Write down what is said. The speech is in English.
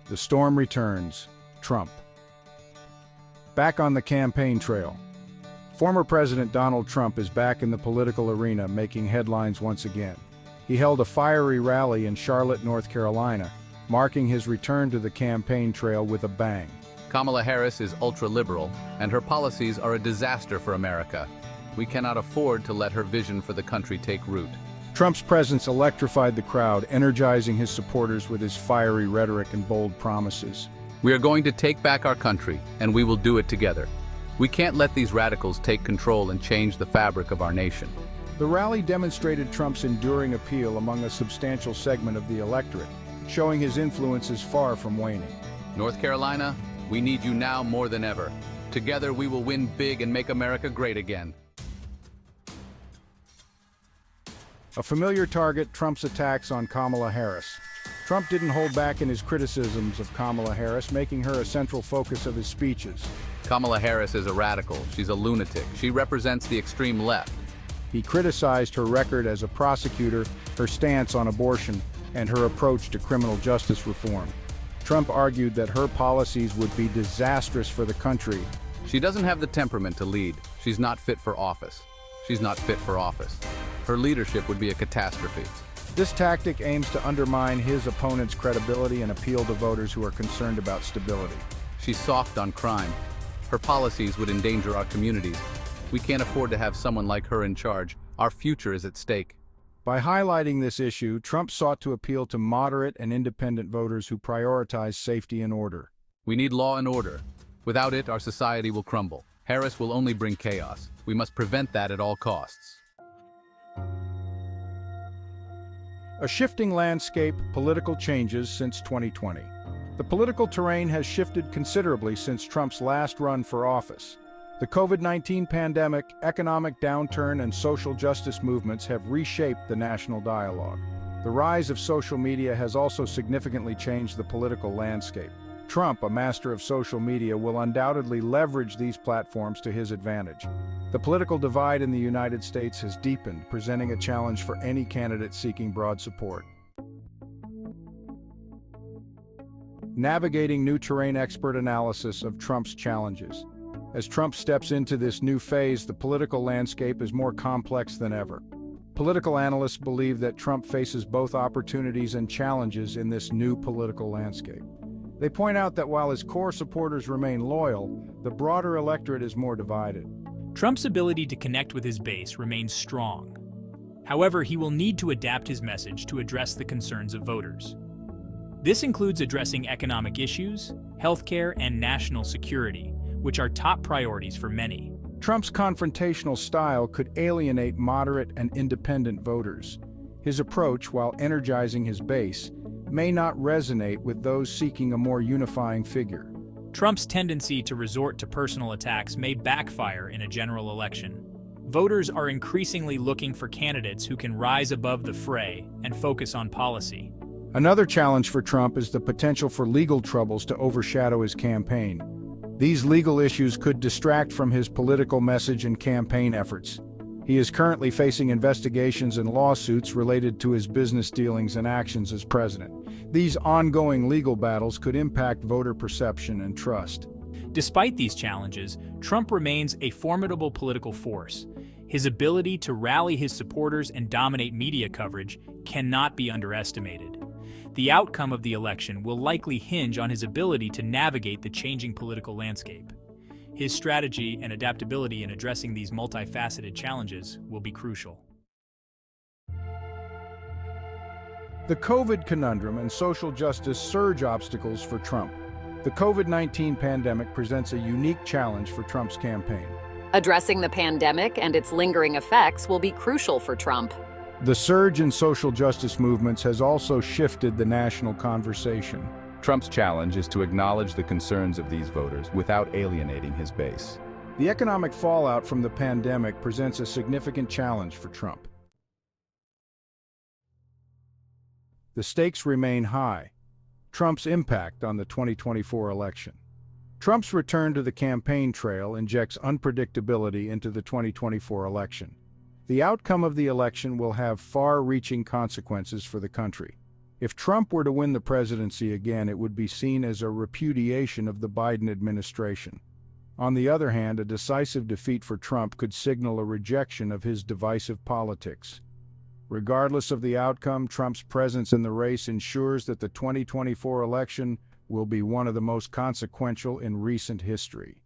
The storm returns. Trump. Back on the campaign trail. Former President Donald Trump is back in the political arena, making headlines once again. He held a fiery rally in Charlotte, North Carolina, marking his return to the campaign trail with a bang. Kamala Harris is ultra-liberal, and her policies are a disaster for America. We cannot afford to let her vision for the country take root. Trump's presence electrified the crowd, energizing his supporters with his fiery rhetoric and bold promises. We are going to take back our country, and we will do it together. We can't let these radicals take control and change the fabric of our nation. The rally demonstrated Trump's enduring appeal among a substantial segment of the electorate, showing his influence is far from waning. North Carolina, we need you now more than ever. Together we will win big and make America great again. A familiar target, Trump's attacks on Kamala Harris. Trump didn't hold back in his criticisms of Kamala Harris, making her a central focus of his speeches. Kamala Harris is a radical. She's a lunatic. She represents the extreme left. He criticized her record as a prosecutor, her stance on abortion, and her approach to criminal justice reform. Trump argued that her policies would be disastrous for the country. She doesn't have the temperament to lead. She's not fit for office. She's not fit for office. Her leadership would be a catastrophe. This tactic aims to undermine his opponent's credibility and appeal to voters who are concerned about stability. She's soft on crime. Her policies would endanger our communities. We can't afford to have someone like her in charge. Our future is at stake. By highlighting this issue, Trump sought to appeal to moderate and independent voters who prioritize safety and order. We need law and order. Without it, our society will crumble. Harris will only bring chaos. We must prevent that at all costs. A shifting landscape, political changes since 2020. The political terrain has shifted considerably since Trump's last run for office. The COVID-19 pandemic, economic downturn, and social justice movements have reshaped the national dialogue. The rise of social media has also significantly changed the political landscape. Trump, a master of social media, will undoubtedly leverage these platforms to his advantage. The political divide in the United States has deepened, presenting a challenge for any candidate seeking broad support. Navigating new terrain, expert analysis of Trump's challenges. As Trump steps into this new phase, the political landscape is more complex than ever. Political analysts believe that Trump faces both opportunities and challenges in this new political landscape. They point out that while his core supporters remain loyal, the broader electorate is more divided. Trump's ability to connect with his base remains strong. However, he will need to adapt his message to address the concerns of voters. This includes addressing economic issues, healthcare, and national security, which are top priorities for many. Trump's confrontational style could alienate moderate and independent voters. His approach, while energizing his base, may not resonate with those seeking a more unifying figure. Trump's tendency to resort to personal attacks may backfire in a general election. Voters are increasingly looking for candidates who can rise above the fray and focus on policy. Another challenge for Trump is the potential for legal troubles to overshadow his campaign. These legal issues could distract from his political message and campaign efforts. He is currently facing investigations and lawsuits related to his business dealings and actions as president. These ongoing legal battles could impact voter perception and trust. Despite these challenges, Trump remains a formidable political force. His ability to rally his supporters and dominate media coverage cannot be underestimated. The outcome of the election will likely hinge on his ability to navigate the changing political landscape. His strategy and adaptability in addressing these multifaceted challenges will be crucial. The COVID conundrum and social justice surge obstacles for Trump. The COVID-19 pandemic presents a unique challenge for Trump's campaign. Addressing the pandemic and its lingering effects will be crucial for Trump. The surge in social justice movements has also shifted the national conversation. Trump's challenge is to acknowledge the concerns of these voters without alienating his base. The economic fallout from the pandemic presents a significant challenge for Trump. The stakes remain high. Trump's impact on the 2024 election. Trump's return to the campaign trail injects unpredictability into the 2024 election. The outcome of the election will have far-reaching consequences for the country. If Trump were to win the presidency again, it would be seen as a repudiation of the Biden administration. On the other hand, a decisive defeat for Trump could signal a rejection of his divisive politics. Regardless of the outcome, Trump's presence in the race ensures that the 2024 election will be one of the most consequential in recent history.